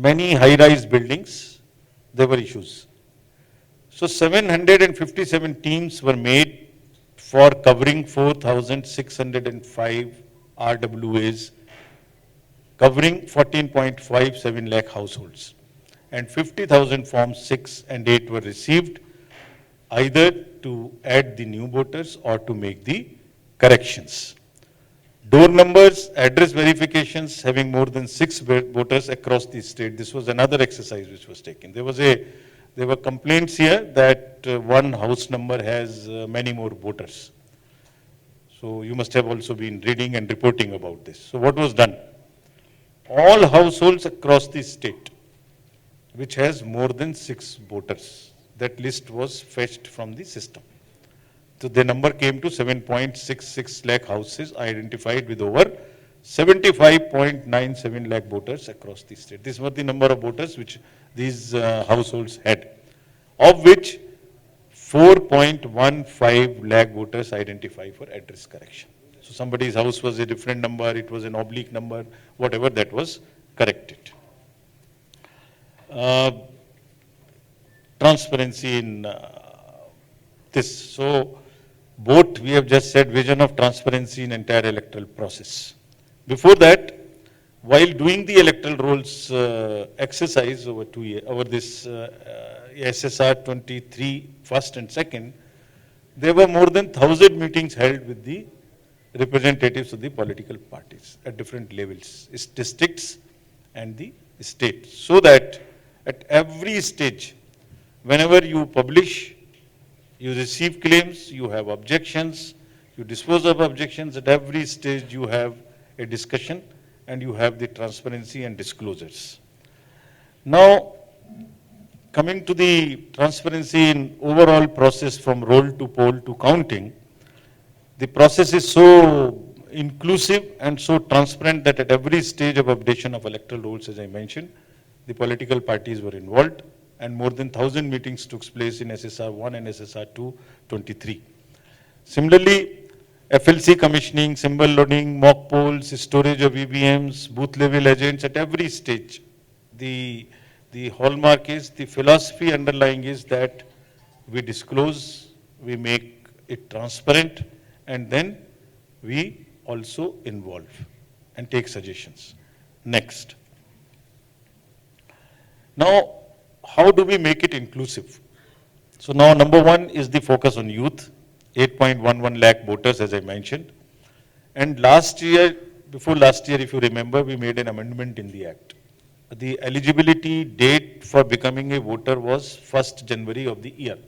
many high-rise buildings, there were issues. So 757 teams were made for covering 4,605 RWAs, covering 14.57 lakh households. And 50,000 forms 6 and 8 were received, either to add the new voters or to make the corrections. Door numbers, address verifications having more than 6 voters across the state. This was another exercise which was taken. There were complaints here that one house number has many more voters. So you must have also been reading and reporting about this. So what was done? All households across the state which has more than 6 voters, that list was fetched from the system. So the number came to 7.66 lakh houses identified with over 75.97 lakh voters across the state. These were the number of voters which these households had, of which 4.15 lakh voters identified for address correction. So somebody's house was a different number, it was an oblique number, whatever, that was corrected. Transparency in this. So both, we have just said, vision of transparency in entire electoral process. Before that, while doing the electoral rolls exercise over 2 years, over this SSR 23 first and second, there were more than 1,000 meetings held with the representatives of the political parties at different levels, districts and the state, so that at every stage, whenever you publish, you receive claims, you have objections, you dispose of objections, at every stage you have a discussion and you have the transparency and disclosures. Now, coming to the transparency in overall process from roll to poll to counting, the process is so inclusive and so transparent that at every stage of updation of electoral rolls, as I mentioned, the political parties were involved, and more than 1,000 meetings took place in SSR 1 and SSR 2, 23. Similarly, FLC commissioning, symbol loading, mock polls, storage of EVMs, booth level agents at every stage. The hallmark is, the philosophy underlying is that we disclose, we make it transparent, and then we also involve and take suggestions. Next. Now, how do we make it inclusive? So now number one is the focus on youth, 8.11 lakh voters, as I mentioned. And last year, before last year, if you remember, we made an amendment in the Act. The eligibility date for becoming a voter was 1st January of the year.